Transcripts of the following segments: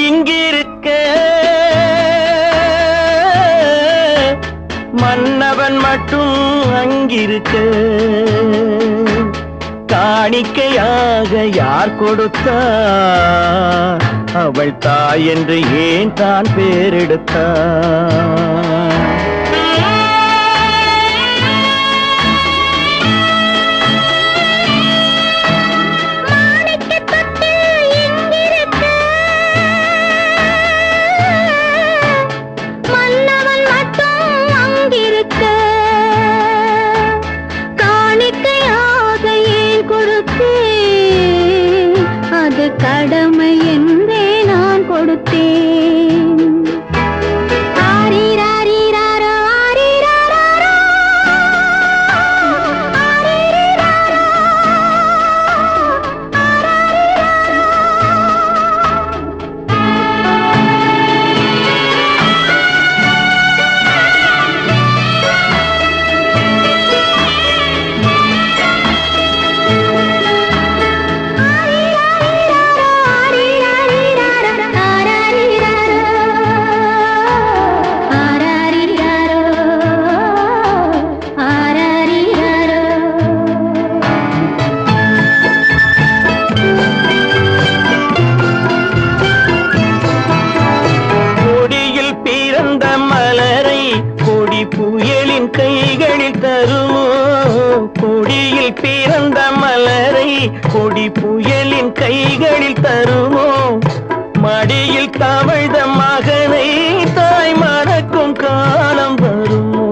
இங்கிருக்க மன்னவன் மட்டும் அங்கிருக்க காணிக்கையாக யார் கொடுத்தார் அவள் தாய் என்று ஏன் தான் பேரெடுத்தார் கடமை என்றே நான் கொடுத்தேன். ஆரிராரிராரோ, ஆரிராரோ, ஆரிராரோ, புயலின் கைகளில் தருமோ கொடியில் பிறந்த மலரை கொடி புயலின் கைகளில் தருமோ மடியில் தவழ்ந்த மகனை தாய் மறக்கும் காலம் வருமோ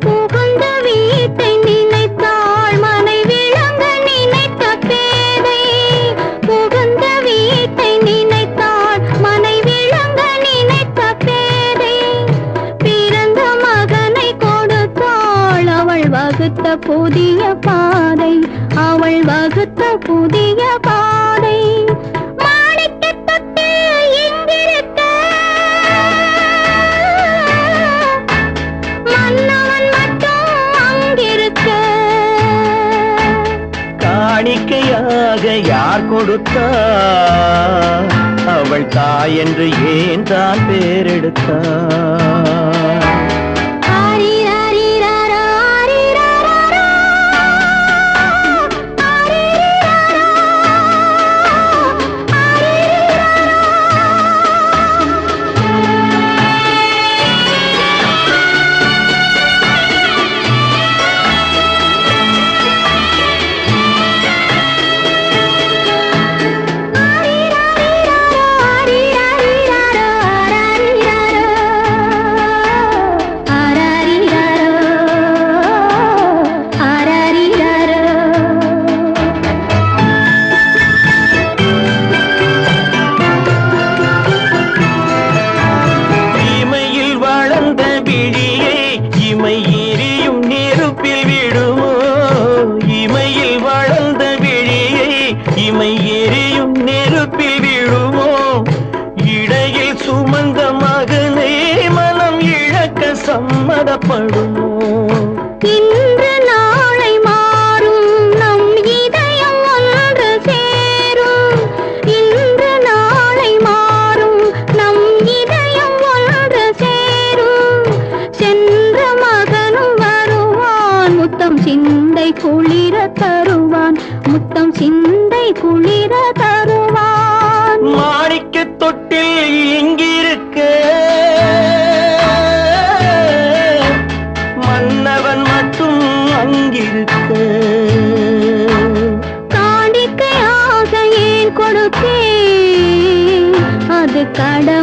புகுந்த வீட்டை நினைத்தாள் மனை விளங்க நினைத்த பேதை புகுந்த வீட்டை நினைத்தாள் மனை விளங்க நினைத்த பேதை பிறந்த மகனை கொடுத்தாள் அவள் வகுத்த புதிய பாதை அவள் வகுத்த புதிய பாதை காணிக்கையாக யார் கொடுத்தார் அவள் தாய் என்று ஏன் தான் பேரெடுத்தார் இமை எரியும் நெருப்பில் விழுமோ இடையில் சுமந்த மகனை மனம் இழக்க சம்மதப்படுமோ இன்று நாளை மாறும் நம் இதயம் ஒன்று சேரும் இன்று நாளை மாறும் நம் இதயம் ஒன்று சேரும் சென்ற மகனும் வருவான் முத்தம் சிந்தை குளிர தருவான் முத்தம் சிந்தை குளிர தருவான் மாணிக்க தொட்டில் இங்கிருக்க மன்னவன் மட்டும் அங்கிருக்க காணிக்கையாக ஏன் கொடுத்தேன் அது கடமை